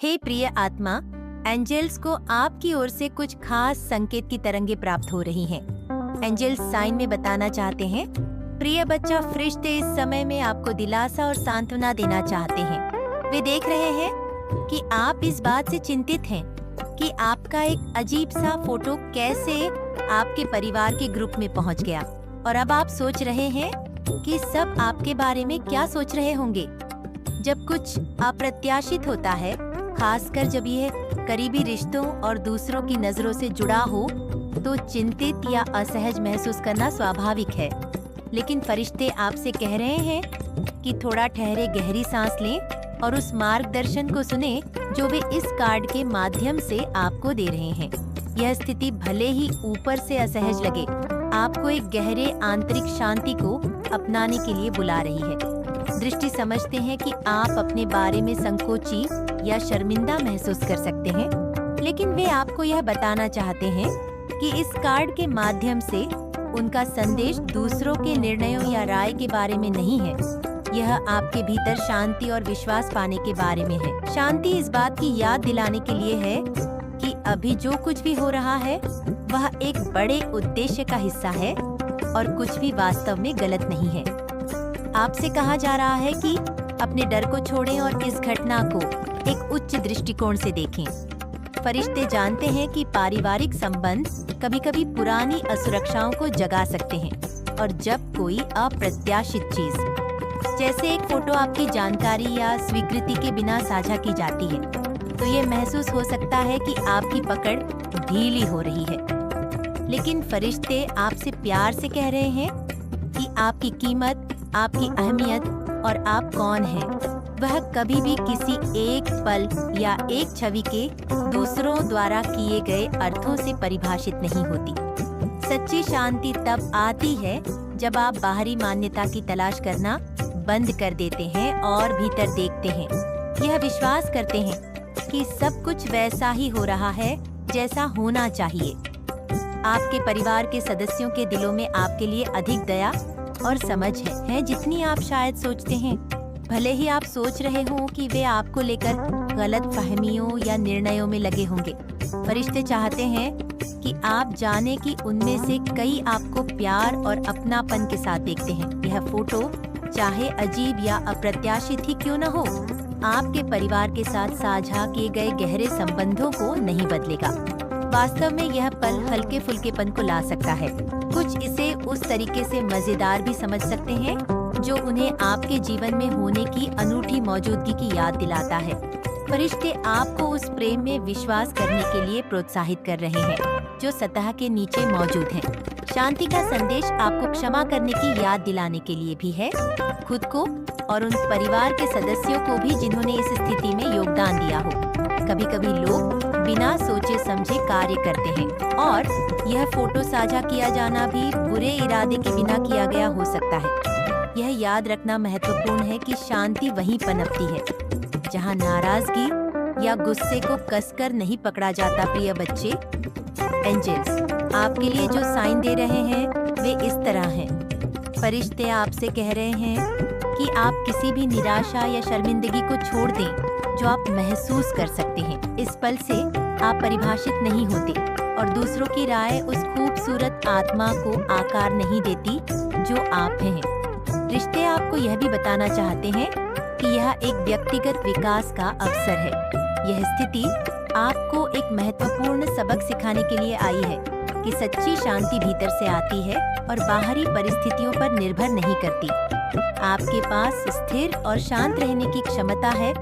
हे प्रिय आत्मा, एंजल्स को आपकी ओर से कुछ खास संकेत की तरंगे प्राप्त हो रही हैं। एंजल्स साइन में बताना चाहते हैं, प्रिय बच्चा, फरिश्ते इस समय में आपको दिलासा और सांत्वना देना चाहते हैं। वे देख रहे हैं कि आप इस बात से चिंतित हैं कि आपका एक अजीब सा फोटो कैसे आपके परिवार के ग्रुप में पहुंच गया, और अब आप सोच रहे हैं कि सब आपके बारे में क्या सोच रहे होंगे। जब कुछ अप्रत्याशित होता है, खासकर जब यह करीबी रिश्तों और दूसरों की नजरों से जुड़ा हो, तो चिंतित या असहज महसूस करना स्वाभाविक है। लेकिन फरिश्ते आपसे कह रहे हैं कि थोड़ा ठहरे, गहरी सांस लें और उस मार्गदर्शन को सुने जो वे इस कार्ड के माध्यम से आपको दे रहे हैं। यह स्थिति भले ही ऊपर से असहज लगे, आपको एक गहरे आंतरिक शांति को अपनाने के लिए बुला रही है। दृष्टि समझते हैं कि आप अपने बारे में संकोची या शर्मिंदा महसूस कर सकते हैं, लेकिन वे आपको यह बताना चाहते हैं कि इस कार्ड के माध्यम से उनका संदेश दूसरों के निर्णयों या राय के बारे में नहीं है। यह आपके भीतर शांति और विश्वास पाने के बारे में है। शांति इस बात की याद दिलाने के लिए है कि अभी जो कुछ भी हो रहा है वह एक बड़े उद्देश्य का हिस्सा है और कुछ भी वास्तव में गलत नहीं है। आपसे कहा जा रहा है कि अपने डर को छोड़ें और इस घटना को एक उच्च दृष्टिकोण से देखें। फरिश्ते जानते हैं कि पारिवारिक संबंध कभी-कभी पुरानी असुरक्षाओं को जगा सकते हैं, और जब कोई अप्रत्याशित चीज, जैसे एक फोटो आपकी जानकारी या स्वीकृति के बिना साझा की जाती है, तो ये महसूस हो सकता है कि आपकी पकड़ ढीली हो रही है। लेकिन फरिश्ते आपसे प्यार से कह रहे हैं कि आपकी कीमत, आपकी अहमियत और आप कौन हैं, वह कभी भी किसी एक पल या एक छवि के दूसरों द्वारा किए गए अर्थों से परिभाषित नहीं होती। सच्ची शांति तब आती है जब आप बाहरी मान्यता की तलाश करना बंद कर देते हैं और भीतर देखते हैं। यह विश्वास करते हैं कि सब कुछ वैसा ही हो रहा है जैसा होना चाहिए। आपके परिवार के सदस्यों के दिलों में आपके लिए अधिक दया और समझ है जितनी आप शायद सोचते हैं। भले ही आप सोच रहे हों कि वे आपको लेकर गलत फहमियों या निर्णयों में लगे होंगे, फरिश्ते चाहते हैं कि आप जाने कि उनमें से कई आपको प्यार और अपनापन के साथ देखते हैं। यह फोटो चाहे अजीब या अप्रत्याशित ही क्यों न हो, आपके परिवार के साथ साझा किए गए गहरे संबंधों को नहीं बदलेगा। वास्तव में यह पल हल्के फुल्केपन को ला सकता है। कुछ इसे उस तरीके से मजेदार भी समझ सकते हैं जो उन्हें आपके जीवन में होने की अनूठी मौजूदगी की याद दिलाता है। फरिश्ते आपको उस प्रेम में विश्वास करने के लिए प्रोत्साहित कर रहे हैं जो सतह के नीचे मौजूद है। शांति का संदेश आपको क्षमा करने की याद दिलाने के लिए भी है, खुद को और उन परिवार के सदस्यों को भी जिन्होंने इस स्थिति में योगदान दिया हो। कभी कभी लोग बिना सोचे समझे कार्य करते हैं, और यह फोटो साझा किया जाना भी बुरे इरादे के बिना किया गया हो सकता है। यह याद रखना महत्वपूर्ण है कि शांति वहीं पनपती है जहां नाराजगी या गुस्से को कसकर नहीं पकड़ा जाता। प्रिय बच्चे, एंजल्स आपके लिए जो साइन दे रहे हैं वे इस तरह हैं। फरिश्ते आपसे कह रहे हैं कि आप किसी भी निराशा या शर्मिंदगी को छोड़ दें जो आप महसूस कर सकते हैं। इस पल से आप परिभाषित नहीं होते, और दूसरों की राय उस खूबसूरत आत्मा को आकार नहीं देती जो आप हैं। रिश्ते आपको यह भी बताना चाहते हैं कि यह एक व्यक्तिगत विकास का अवसर है। यह स्थिति आपको एक महत्वपूर्ण सबक सिखाने के लिए आई है कि सच्ची शांति भीतर से आती है और बाहरी परिस्थितियों पर निर्भर नहीं करती। आपके पास स्थिर और शांत रहने की क्षमता है,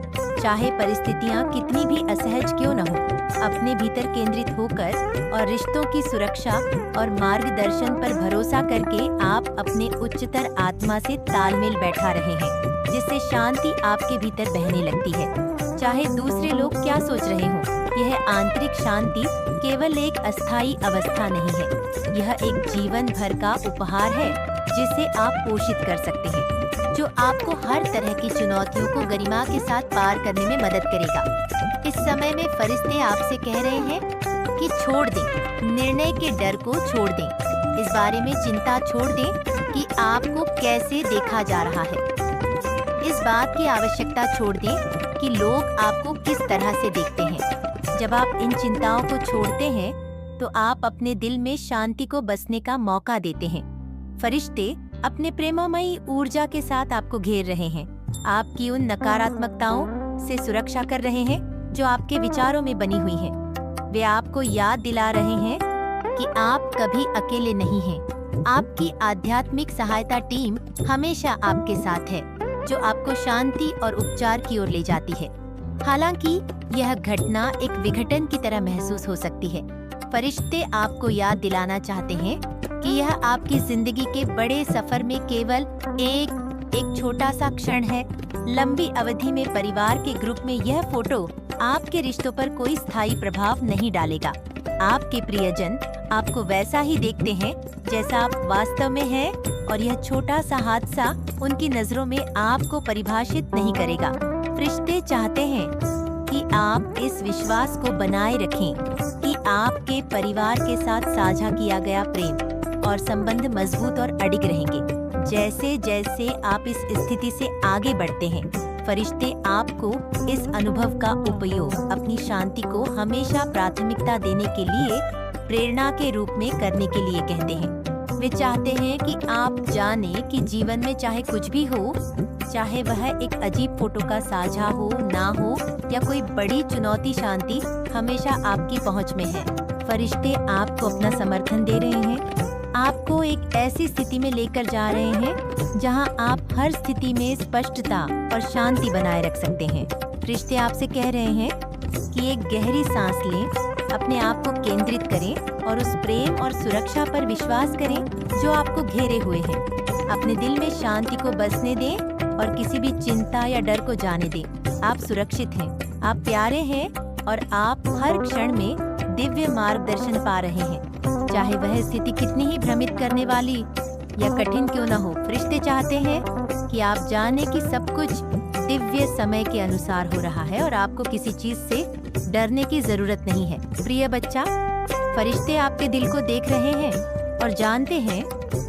चाहे परिस्थितियां कितनी भी असहज क्यों न हो। अपने भीतर केंद्रित होकर और रिश्तों की सुरक्षा और मार्गदर्शन पर भरोसा करके आप अपने उच्चतर आत्मा से तालमेल बैठा रहे हैं, जिससे शांति आपके भीतर बहने लगती है। चाहे दूसरे लोग क्या सोच रहे हों, यह आंतरिक शांति केवल एक अस्थायी अवस्था नहीं है। यह एक जीवन भर का उपहार है जिसे आप पोषित कर सकते हैं, जो आपको हर तरह की चुनौतियों को गरिमा के साथ पार करने में मदद करेगा। इस समय में फरिश्ते आपसे कह रहे हैं कि छोड़ दें, निर्णय के डर को छोड़ दें, इस बारे में चिंता छोड़ दें कि आपको कैसे देखा जा रहा है। इस बात की आवश्यकता छोड़ दें कि लोग आपको किस तरह से देखते हैं। जब आप इन चिंताओं को छोड़ते हैं तो आप अपने दिल में शांति को बसने का मौका देते हैं। फरिश्ते अपने प्रेममयी ऊर्जा के साथ आपको घेर रहे हैं, आपकी उन नकारात्मकताओं से सुरक्षा कर रहे हैं जो आपके विचारों में बनी हुई हैं। वे आपको याद दिला रहे हैं कि आप कभी अकेले नहीं हैं। आपकी आध्यात्मिक सहायता टीम हमेशा आपके साथ है, जो आपको शांति और उपचार की ओर ले जाती है। हालांकि यह घटना एक विघटन की तरह महसूस हो सकती है, फरिश्ते आपको याद दिलाना चाहते हैं कि यह आपकी जिंदगी के बड़े सफर में केवल एक छोटा सा क्षण है। लंबी अवधि में परिवार के ग्रुप में यह फोटो आपके रिश्तों पर कोई स्थायी प्रभाव नहीं डालेगा। आपके प्रियजन आपको वैसा ही देखते हैं जैसा आप वास्तव में हैं, और यह छोटा सा हादसा उनकी नजरों में आपको परिभाषित नहीं करेगा। फरिश्ते चाहते हैं कि आप इस विश्वास को बनाए रखें कि आपके परिवार के साथ साझा किया गया प्रेम और संबंध मजबूत और अडिग रहेंगे। जैसे जैसे आप इस स्थिति से आगे बढ़ते हैं, फरिश्ते आपको इस अनुभव का उपयोग अपनी शांति को हमेशा प्राथमिकता देने के लिए प्रेरणा के रूप में करने के लिए कहते हैं। वे चाहते हैं कि आप जाने कि जीवन में चाहे कुछ भी हो, चाहे वह एक अजीब फोटो का साझा हो ना हो या कोई बड़ी चुनौती, शांति हमेशा आपकी पहुंच में है। फरिश्ते आपको अपना समर्थन दे रहे हैं, आपको एक ऐसी स्थिति में लेकर जा रहे हैं जहां आप हर स्थिति में स्पष्टता और शांति बनाए रख सकते हैं। फरिश्ते आपसे कह रहे हैं कि एक गहरी सांस लें, अपने आप को केंद्रित करें और उस प्रेम और सुरक्षा पर विश्वास करें जो आपको घेरे हुए हैं। अपने दिल में शांति को बसने दें और किसी भी चिंता या डर को जाने दें। आप सुरक्षित हैं, आप प्यारे हैं और आप हर क्षण में दिव्य मार्गदर्शन पा रहे हैं, चाहे वह स्थिति कितनी ही भ्रमित करने वाली या कठिन क्यों न हो। फरिश्ते चाहते हैं कि आप जाने कि सब कुछ दिव्य समय के अनुसार हो रहा है और आपको किसी चीज से डरने की जरूरत नहीं है। प्रिय बच्चा, फरिश्ते आपके दिल को देख रहे हैं और जानते हैं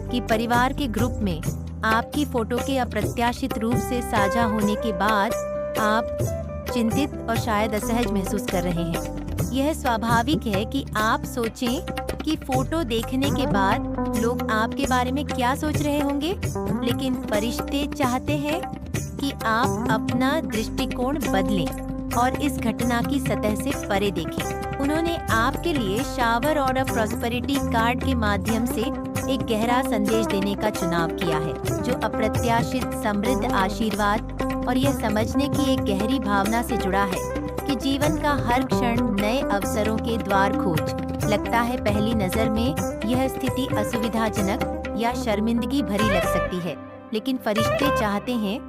कि परिवार के ग्रुप में आपकी फोटो के अप्रत्याशित रूप से साझा होने के बाद आप चिंतित और शायद असहज महसूस कर रहे हैं। यह स्वाभाविक है कि आप सोचें कि फोटो देखने के बाद लोग आपके बारे में क्या सोच रहे होंगे, लेकिन फरिश्ते चाहते हैं कि आप अपना दृष्टिकोण बदलें और इस घटना की सतह से परे देखें। उन्होंने आपके लिए शावर ऑफ प्रॉस्पेरिटी कार्ड के माध्यम से एक गहरा संदेश देने का चुनाव किया है, जो अप्रत्याशित समृद्ध आशीर्वाद और यह समझने की एक गहरी भावना से जुड़ा है कि जीवन का हर क्षण नए अवसरों के द्वार खोज। लगता है पहली नजर में यह स्थिति असुविधाजनक या शर्मिंदगी भरी लग सकती है, लेकिन फरिश्ते चाहते हैं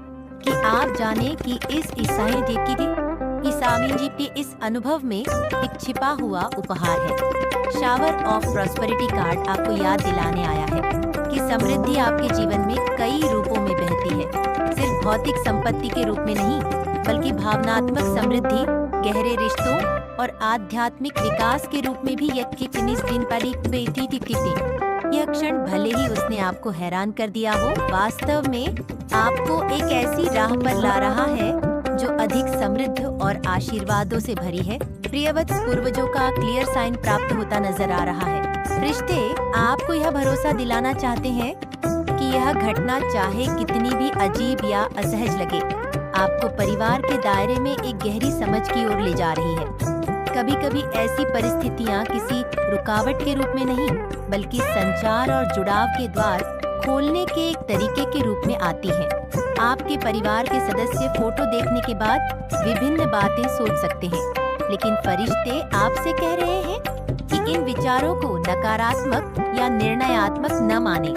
कि आप जानें कि इस ईसावी जी के इस अनुभव में एक छिपा हुआ उपहार है। शावर ऑफ प्रॉस्पेरिटी कार्ड आपको याद दिलाने आया है कि समृद्धि आपके जीवन में कई रूपों में बहती है, सिर्फ भौतिक संपत्ति के रूप में नहीं, बल्कि भावनात्मक समृद्धि, गहरे रिश्तों और आध्यात्मिक विकास के रूप में भी। यह क्षण भले ही उसने आपको हैरान कर दिया हो, वास्तव में आपको एक ऐसी राह पर ला रहा है जो अधिक समृद्ध और आशीर्वादों से भरी है। प्रियवत्स, पूर्वजों का क्लियर साइन प्राप्त होता नजर आ रहा है। फरिश्ते आपको यह भरोसा दिलाना चाहते हैं कि यह घटना चाहे कितनी भी अजीब या असहज लगे, आपको परिवार के दायरे में एक गहरी समझ की ओर ले जा रही है। कभी कभी ऐसी परिस्थितियाँ किसी रुकावट के रूप में नहीं, बल्कि संचार और जुड़ाव के द्वार खोलने के एक तरीके के रूप में आती हैं। आपके परिवार के सदस्य फोटो देखने के बाद विभिन्न बातें सोच सकते हैं, लेकिन फरिश्ते आपसे कह रहे हैं कि इन विचारों को नकारात्मक या निर्णयात्मक न माने।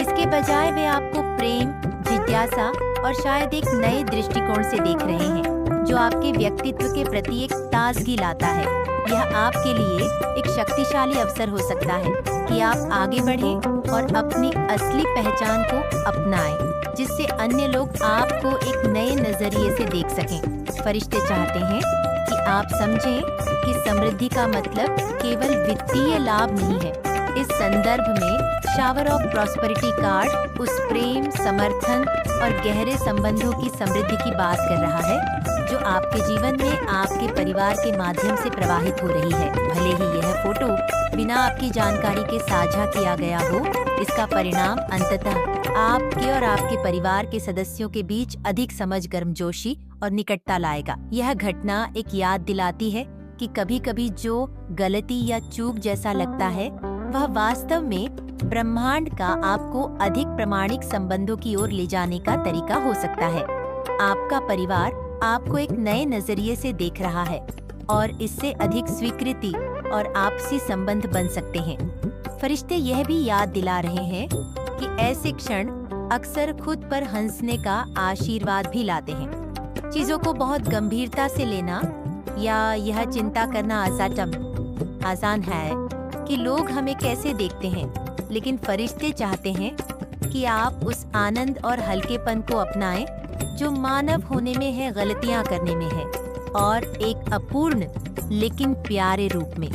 इसके बजाय वे आपको प्रेम, जिज्ञासा और शायद एक नए दृष्टिकोण से देख रहे हैं, जो आपके व्यक्तित्व के प्रति एक ताजगी लाता है। यह आपके लिए एक शक्तिशाली अवसर हो सकता है कि आप आगे बढ़ें और अपनी असली पहचान को अपनाएं, जिससे अन्य लोग आपको एक नए नजरिए से देख सकें। फरिश्ते चाहते हैं कि आप समझें कि समृद्धि का मतलब केवल वित्तीय लाभ नहीं है। इस संदर्भ में शावर ऑफ प्रॉस्पेरिटी कार्ड उस प्रेम, समर्थन और गहरे संबंधों की समृद्धि की बात कर रहा है जो आपके जीवन में आपके परिवार के माध्यम से प्रवाहित हो रही है। भले ही यह फोटो बिना आपकी जानकारी के साझा किया गया हो, इसका परिणाम अंततः आपके और आपके परिवार के सदस्यों के बीच अधिक समझ, गर्मजोशी और निकटता लाएगा। यह घटना एक याद दिलाती है कि कभी-कभी जो गलती या चूक जैसा लगता है, वह वास्तव में ब्रह्मांड का आपको अधिक प्रामाणिक संबंधों की ओर ले जाने का तरीका हो सकता है। आपका परिवार आपको एक नए नजरिए से देख रहा है और इससे अधिक स्वीकृति और आपसी संबंध बन सकते हैं। फरिश्ते यह भी याद दिला रहे हैं कि ऐसे क्षण अक्सर खुद पर हंसने का आशीर्वाद भी लाते हैं। चीजों को बहुत गंभीरता से लेना या यह चिंता करना आसान है कि लोग हमें कैसे देखते हैं, लेकिन फरिश्ते चाहते हैं कि आप उस आनंद और हल्केपन को अपनाएं जो मानव होने में है, गलतियां करने में है और एक अपूर्ण लेकिन प्यारे रूप में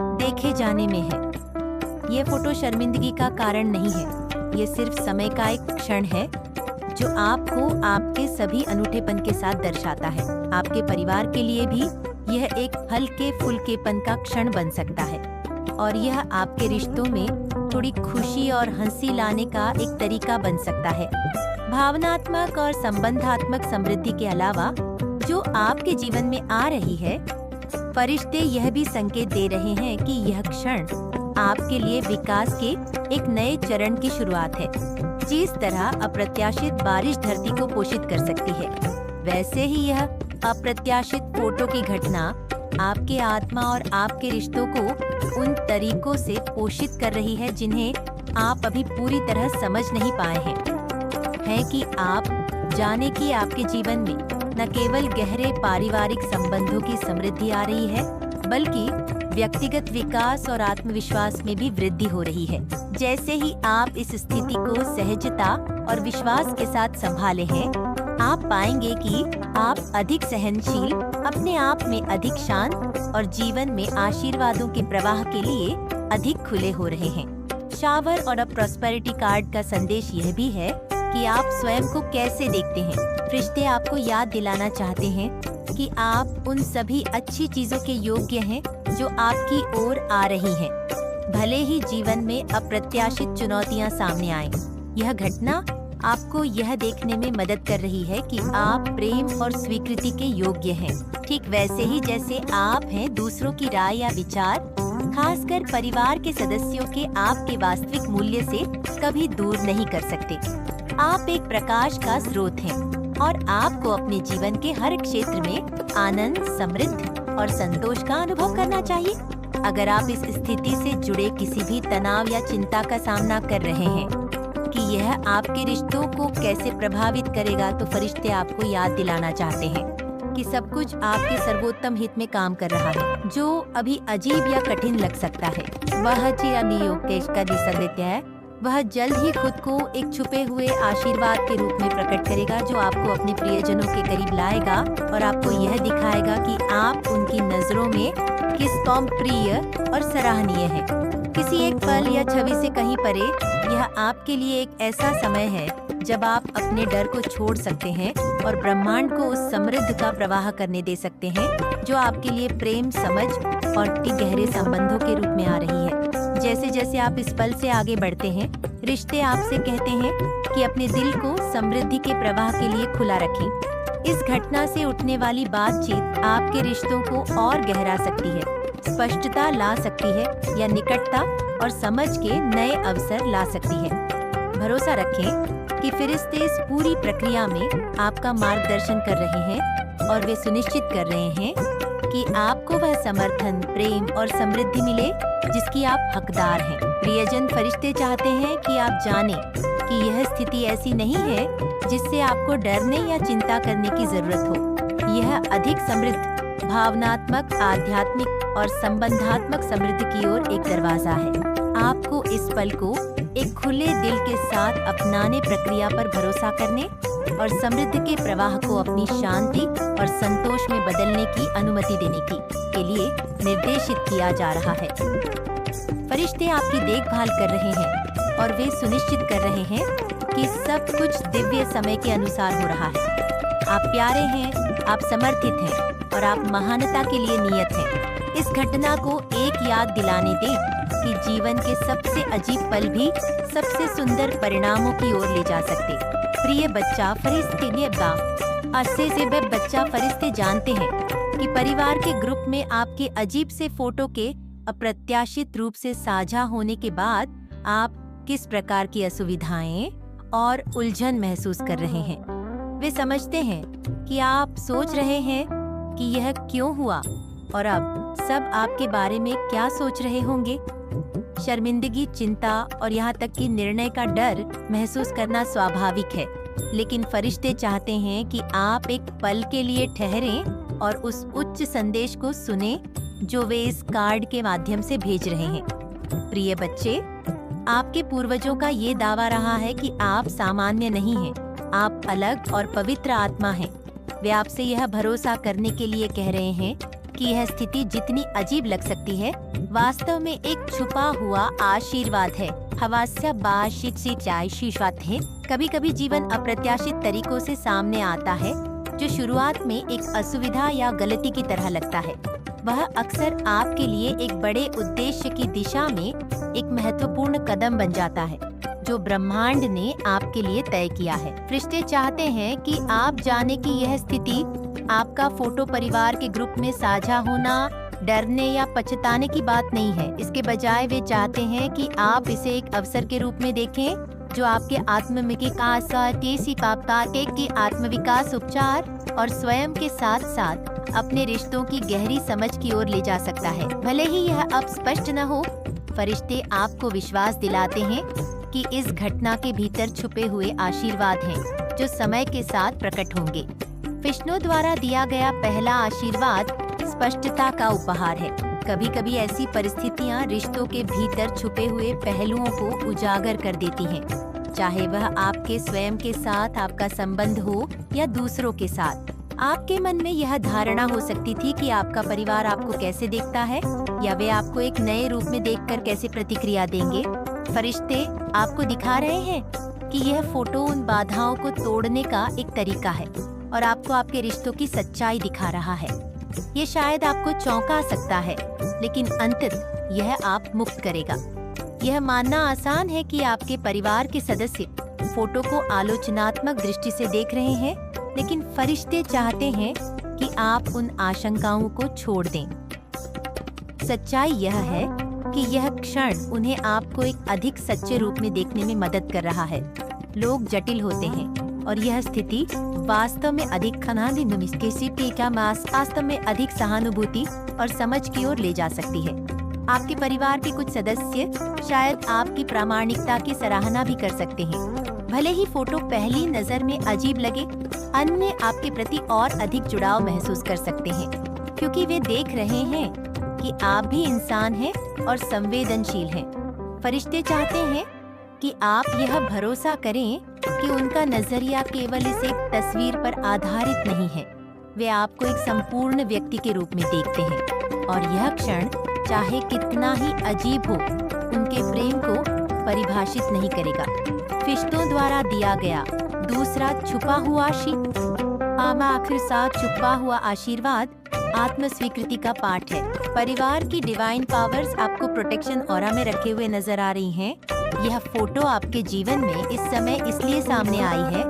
देखे जाने में है। ये फोटो शर्मिंदगी का कारण नहीं है, ये सिर्फ समय का एक क्षण है जो आपको आपके सभी अनूठेपन के साथ दर्शाता है। आपके परिवार के लिए भी यह एक हल्के फुल्केपन का क्षण बन सकता है और यह आपके रिश्तों में थोड़ी खुशी और हंसी लाने का एक तरीका बन सकता है। भावनात्मक और संबंधात्मक समृद्धि के अलावा जो आपके जीवन में आ रही है, फरिश्ते यह भी संकेत दे रहे हैं कि यह क्षण आपके लिए विकास के एक नए चरण की शुरुआत है। जिस तरह अप्रत्याशित बारिश धरती को पोषित कर सकती है, वैसे ही यह अप्रत्याशित फोटो की घटना आपके आत्मा और आपके रिश्तों को उन तरीकों से पोषित कर रही है जिन्हें आप अभी पूरी तरह समझ नहीं पाए हैं। है कि आप जाने कि आपके जीवन में न केवल गहरे पारिवारिक संबंधों की समृद्धि आ रही है, बल्कि व्यक्तिगत विकास और आत्मविश्वास में भी वृद्धि हो रही है। जैसे ही आप इस स्थिति को सहजता और विश्वास के साथ संभाले हैं, आप पाएंगे कि आप अधिक सहनशील, अपने आप में अधिक शांत और जीवन में आशीर्वादों के प्रवाह के लिए अधिक खुले हो रहे हैं। शावर और अब प्रॉस्पेरिटी कार्ड का संदेश यह भी है कि आप स्वयं को कैसे देखते हैं। फरिश्ते आपको याद दिलाना चाहते हैं कि आप उन सभी अच्छी चीजों के योग्य हैं जो आपकी ओर आ रही हैं, भले ही जीवन में अप्रत्याशित चुनौतियां सामने आएं। यह घटना आपको यह देखने में मदद कर रही है कि आप प्रेम और स्वीकृति के योग्य हैं, ठीक वैसे ही जैसे आप हैं दूसरों की राय या विचार, खासकर परिवार के सदस्यों के आपके वास्तविक मूल्य से कभी दूर नहीं कर सकते। आप एक प्रकाश का स्रोत हैं और आपको अपने जीवन के हर क्षेत्र में आनंद, समृद्धि और संतोष का अनुभव करना चाहिए। अगर आप इस स्थिति से जुड़े किसी भी तनाव या चिंता का सामना कर रहे हैं कि यह आपके रिश्तों को कैसे प्रभावित करेगा, तो फरिश्ते आपको याद दिलाना चाहते हैं कि सब कुछ आपके सर्वोत्तम हित में काम कर रहा है। जो अभी अजीब या कठिन लग सकता है, वह जल्द ही खुद को एक छुपे हुए आशीर्वाद के रूप में प्रकट करेगा, जो आपको अपने प्रियजनों के करीब लाएगा और आपको यह दिखाएगा कि आप उनकी नजरों में किस कौम प्रिय और सराहनीय है। किसी एक पल या छवि से कहीं परे, यह आपके लिए एक ऐसा समय है जब आप अपने डर को छोड़ सकते हैं और ब्रह्मांड को उस समृद्धि का प्रवाह करने दे सकते हैं जो आपके लिए प्रेम, समझ और गहरे संबंधों के रूप में आ रही है। जैसे जैसे आप इस पल से आगे बढ़ते हैं, रिश्ते आपसे कहते हैं कि अपने दिल को समृद्धि के प्रवाह के लिए खुला रखें। इस घटना से उठने वाली बातचीत आपके रिश्तों को और गहरा सकती है, स्पष्टता ला सकती है या निकटता और समझ के नए अवसर ला सकती है। भरोसा रखें कि फरिश्ते इस पूरी प्रक्रिया में आपका मार्गदर्शन कर रहे हैं और वे सुनिश्चित कर रहे हैं कि आपको वह समर्थन, प्रेम और समृद्धि मिले जिसकी आप हकदार हैं। प्रियजन, फरिश्ते चाहते हैं कि आप जानें कि यह स्थिति ऐसी नहीं है जिससे आपको डरने या चिंता करने की जरूरत हो। यह अधिक समृद्ध, भावनात्मक, आध्यात्मिक और संबंधात्मक समृद्धि की ओर एक दरवाजा है। आपको इस पल को एक खुले दिल के साथ अपनाने, प्रक्रिया पर भरोसा करने और समृद्धि के प्रवाह को अपनी शांति और संतोष में बदलने की अनुमति देने के लिए निर्देशित किया जा रहा है। फरिश्ते आपकी देखभाल कर रहे हैं और वे सुनिश्चित कर रहे हैं कि सब कुछ दिव्य समय के अनुसार हो रहा है। आप प्यारे हैं, आप समर्थित हैं और आप महानता के लिए नियत हैं। इस घटना को एक याद दिलाने दें कि जीवन के सबसे अजीब पल भी सबसे सुंदर परिणामों की ओर ले जा सकते। प्रिय बच्चा फरिश्ते ने अस्से से वे बच्चा फरिश्ते जानते हैं कि परिवार के ग्रुप में आपके अजीब से फोटो के अप्रत्याशित रूप से साझा होने के बाद आप किस प्रकार की असुविधाएं और उलझन महसूस कर रहे हैं। वे समझते हैं कि आप सोच रहे हैं कि यह क्यों हुआ और अब सब आपके बारे में क्या सोच रहे होंगे। शर्मिंदगी, चिंता और यहाँ तक कि निर्णय का डर महसूस करना स्वाभाविक है, लेकिन फरिश्ते चाहते हैं कि आप एक पल के लिए ठहरें और उस उच्च संदेश को सुने जो वे इस कार्ड के माध्यम से भेज रहे हैं। प्रिय बच्चे, आपके पूर्वजों का ये दावा रहा है कि आप सामान्य नहीं हैं, आप अलग और पवित्र आत्मा हैं। वे आपसे यह भरोसा करने के लिए कह रहे हैं कि यह स्थिति जितनी अजीब लग सकती है, वास्तव में एक छुपा हुआ आशीर्वाद है। कभी कभी जीवन अप्रत्याशित तरीकों से सामने आता है जो शुरुआत में एक असुविधा या गलती की तरह लगता है। वह अक्सर आपके लिए एक बड़े उद्देश्य की दिशा में एक महत्वपूर्ण कदम बन जाता है जो ब्रह्मांड ने आपके लिए तय किया है। फरिश्ते चाहते हैं कि आप जाने कि यह स्थिति आपका फोटो परिवार के ग्रुप में साझा होना डरने या पछताने की बात नहीं है। इसके बजाय वे चाहते हैं कि आप इसे एक अवसर के रूप में देखें जो आपके आत्मविकास उपचार और स्वयं के साथ साथ अपने रिश्तों की गहरी समझ की ओर ले जा सकता है। भले ही यह अब स्पष्ट न हो, फरिश्ते आपको विश्वास दिलाते हैं कि इस घटना के भीतर छुपे हुए आशीर्वाद हैं जो समय के साथ प्रकट होंगे। विष्णु द्वारा दिया गया पहला आशीर्वाद स्पष्टता का उपहार है। कभी कभी ऐसी परिस्थितियां रिश्तों के भीतर छुपे हुए पहलुओं को उजागर कर देती हैं, चाहे वह आपके स्वयं के साथ आपका संबंध हो या दूसरों के साथ। आपके मन में यह धारणा हो सकती थी कि आपका परिवार आपको कैसे देखता है या वे आपको एक नए रूप में देखकर कैसे प्रतिक्रिया देंगे। फरिश्ते आपको दिखा रहे हैं कि यह फोटो उन बाधाओं को तोड़ने का एक तरीका है और आपको आपके रिश्तों की सच्चाई दिखा रहा है। ये शायद आपको चौंका सकता है, लेकिन अंततः यह आप मुक्त करेगा। यह मानना आसान है कि आपके परिवार के सदस्य फोटो को आलोचनात्मक दृष्टि से देख रहे हैं, लेकिन फरिश्ते चाहते हैं कि आप उन आशंकाओं को छोड़ दें। सच्चाई यह है कि यह क्षण उन्हें आपको एक अधिक सच्चे रूप में देखने में मदद कर रहा है। लोग जटिल होते हैं और यह स्थिति वास्तव में अधिक सहानुभूति और समझ की ओर ले जा सकती है। आपके परिवार के कुछ सदस्य शायद आपकी प्रामाणिकता की सराहना भी कर सकते हैं। भले ही फोटो पहली नजर में अजीब लगे, अन्य आपके प्रति और अधिक जुड़ाव महसूस कर सकते हैं, क्योंकि वे देख रहे हैं कि आप भी इंसान हैं और संवेदनशील हैं। फरिश्ते चाहते हैं कि आप यह भरोसा करें कि उनका नजरिया केवल इस एक तस्वीर पर आधारित नहीं है। वे आपको एक संपूर्ण व्यक्ति के रूप में देखते हैं और यह क्षण चाहे कितना ही अजीब हो, उनके प्रेम को परिभाषित नहीं करेगा। फरिश्तों द्वारा दिया गया दूसरा छुपा हुआ आशीर्वाद आत्म स्वीकृति का पाठ है। परिवार की डिवाइन पावर्स आपको प्रोटेक्शन ऑरा में रखे हुए नजर आ रही हैं। यह फोटो आपके जीवन में इस समय इसलिए सामने आई है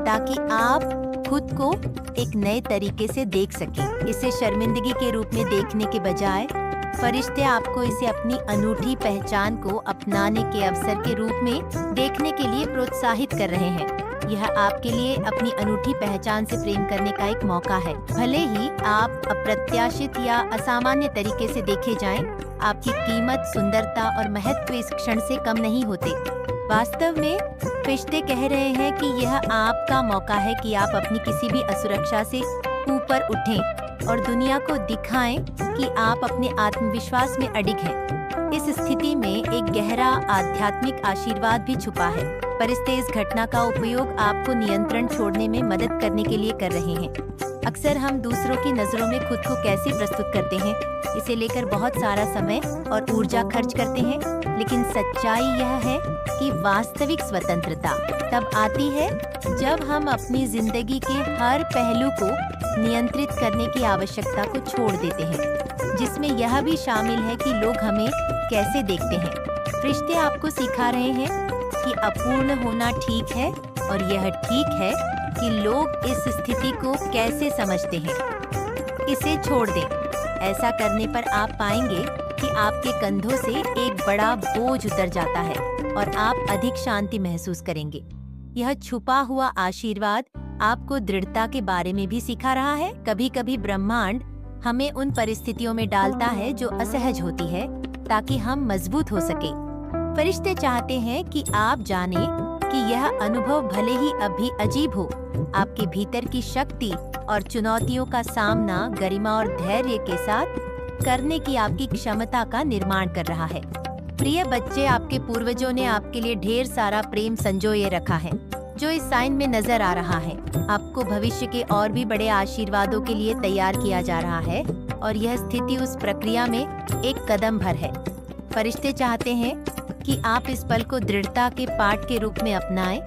ताकि आप खुद को एक नए तरीके से देख सकें। इसे शर्मिंदगी के रूप में देखने के बजाय फरिश्ते आपको इसे अपनी अनूठी पहचान को अपनाने के अवसर के रूप में देखने के लिए प्रोत्साहित कर रहे हैं। यह आपके लिए अपनी अनूठी पहचान से प्रेम करने का एक मौका है। भले ही आप अप्रत्याशित या असामान्य तरीके से देखे जाएं, आपकी कीमत, सुंदरता और महत्व इस क्षण से कम नहीं होते। वास्तव में फरिश्ते कह रहे हैं कि यह आपका मौका है कि आप अपनी किसी भी असुरक्षा से ऊपर उठें और दुनिया को दिखाएं कि आप अपने आत्मविश्वास में अडिग हैं। इस स्थिति में एक गहरा आध्यात्मिक आशीर्वाद भी छुपा है। फरिश्ते इस घटना का उपयोग आपको नियंत्रण छोड़ने में मदद करने के लिए कर रहे हैं। अक्सर हम दूसरों की नजरों में खुद को कैसे प्रस्तुत करते हैं, इसे लेकर बहुत सारा समय और ऊर्जा खर्च करते हैं। लेकिन सच्चाई यह है कि वास्तविक स्वतंत्रता तब आती है जब हम अपनी जिंदगी के हर पहलू को नियंत्रित करने की आवश्यकता को छोड़ देते हैं, जिसमें यह भी शामिल है कि लोग हमें कैसे देखते हैं। रिश्ते आपको सिखा रहे हैं कि अपूर्ण होना ठीक है और यह ठीक है कि लोग इस स्थिति को कैसे समझते हैं। इसे छोड़ दें। ऐसा करने पर आप पाएंगे कि आपके कंधों से एक बड़ा बोझ उतर जाता है और आप अधिक शांति महसूस करेंगे। यह छुपा हुआ आशीर्वाद आपको दृढ़ता के बारे में भी सिखा रहा है। कभी कभी ब्रह्मांड हमें उन परिस्थितियों में डालता है जो असहज होती है, ताकि हम मजबूत हो सके। फरिश्ते चाहते हैं कि आप जाने कि यह अनुभव भले ही अभी अजीब हो, आपके भीतर की शक्ति और चुनौतियों का सामना गरिमा और धैर्य के साथ करने की आपकी क्षमता का निर्माण कर रहा है। प्रिय बच्चे, आपके पूर्वजों ने आपके लिए ढेर सारा प्रेम संजोए रखा है, जो इस साइन में नजर आ रहा है। आपको भविष्य के और भी बड़े आशीर्वादों के लिए तैयार किया जा रहा है और यह स्थिति उस प्रक्रिया में एक कदम भर है। फरिश्ते चाहते हैं कि आप इस पल को दृढ़ता के पाठ के रूप में अपनाएं,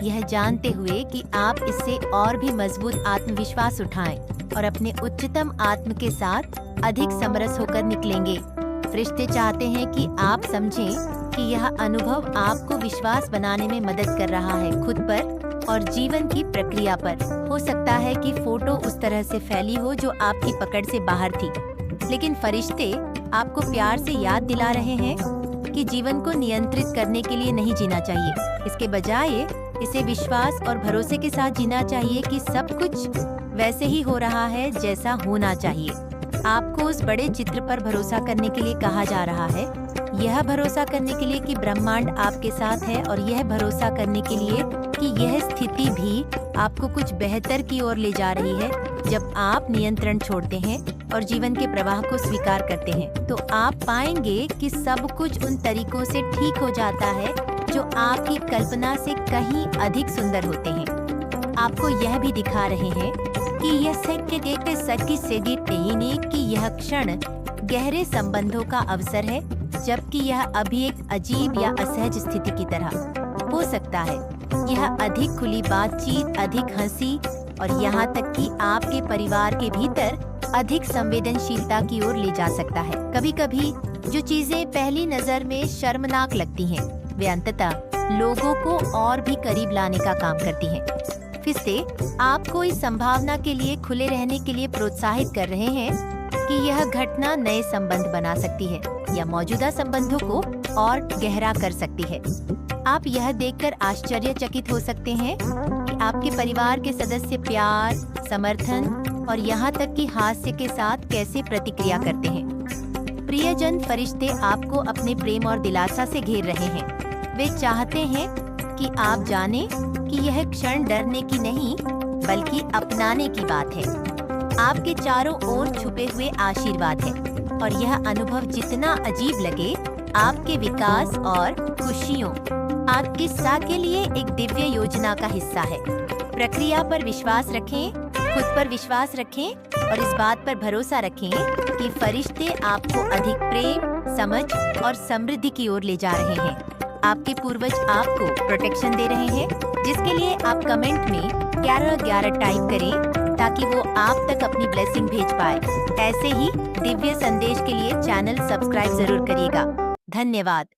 यह जानते हुए कि आप इससे और भी मजबूत आत्मविश्वास उठाएं और अपने उच्चतम आत्म के साथ अधिक समरस होकर निकलेंगे। फरिश्ते चाहते हैं कि आप समझें कि यह अनुभव आपको विश्वास बनाने में मदद कर रहा है, खुद पर और जीवन की प्रक्रिया पर। हो सकता है कि फोटो उस तरह से फैली हो जो आपकी पकड़ से बाहर थी, लेकिन फरिश्ते आपको प्यार से याद दिला रहे हैं कि जीवन को नियंत्रित करने के लिए नहीं जीना चाहिए। इसके बजाय इसे विश्वास और भरोसे के साथ जीना चाहिए कि सब कुछ वैसे ही हो रहा है जैसा होना चाहिए। आपको उस बड़े चित्र पर भरोसा करने के लिए कहा जा रहा है, यह भरोसा करने के लिए कि ब्रह्मांड आपके साथ है और यह भरोसा करने के लिए कि यह स्थिति भी आपको कुछ बेहतर की ओर ले जा रही है। जब आप नियंत्रण छोड़ते हैं और जीवन के प्रवाह को स्वीकार करते हैं, तो आप पाएंगे कि सब कुछ उन तरीकों से ठीक हो जाता है जो आपकी कल्पना से कहीं अधिक सुंदर होते हैं। आपको यह भी दिखा रहे हैं कि यह कि यह क्षण गहरे संबंधों का अवसर है, जबकि यह अभी एक अजीब या असहज स्थिति की तरह हो सकता है। यह अधिक खुली बातचीत, अधिक हंसी और यहाँ तक कि आपके परिवार के भीतर अधिक संवेदनशीलता की ओर ले जा सकता है। कभी कभी जो चीजें पहली नजर में शर्मनाक लगती हैं, वे अंततः लोगों को और भी करीब लाने का काम करती हैं। फरिश्ते आपको इस संभावना के लिए खुले रहने के लिए प्रोत्साहित कर रहे हैं कि यह घटना नए संबंध बना सकती है या मौजूदा संबंधों को और गहरा कर सकती है। आप यह देखकर आश्चर्यचकित हो सकते हैं कि आपके परिवार के सदस्य प्यार, समर्थन और यहाँ तक कि हास्य के साथ कैसे प्रतिक्रिया करते हैं। प्रियजन, फरिश्ते आपको अपने प्रेम और दिलासा से घेर रहे हैं। वे चाहते हैं कि आप जानें कि यह क्षण डरने की नहीं बल्कि अपनाने की बात है। आपके चारों ओर छुपे हुए आशीर्वाद है और यह अनुभव जितना अजीब लगे, आपके विकास और खुशियों आपके किस्सा के लिए एक दिव्य योजना का हिस्सा है। प्रक्रिया पर विश्वास रखें, खुद पर विश्वास रखें और इस बात पर भरोसा रखें कि फरिश्ते आपको अधिक प्रेम, समझ और समृद्धि की ओर ले जा रहे हैं। आपके पूर्वज आपको प्रोटेक्शन दे रहे हैं, जिसके लिए आप कमेंट में 1111 टाइप करें ताकि वो आप तक अपनी ब्लेसिंग भेज पाए। ऐसे ही दिव्य संदेश के लिए चैनल सब्सक्राइब जरूर करिएगा। धन्यवाद।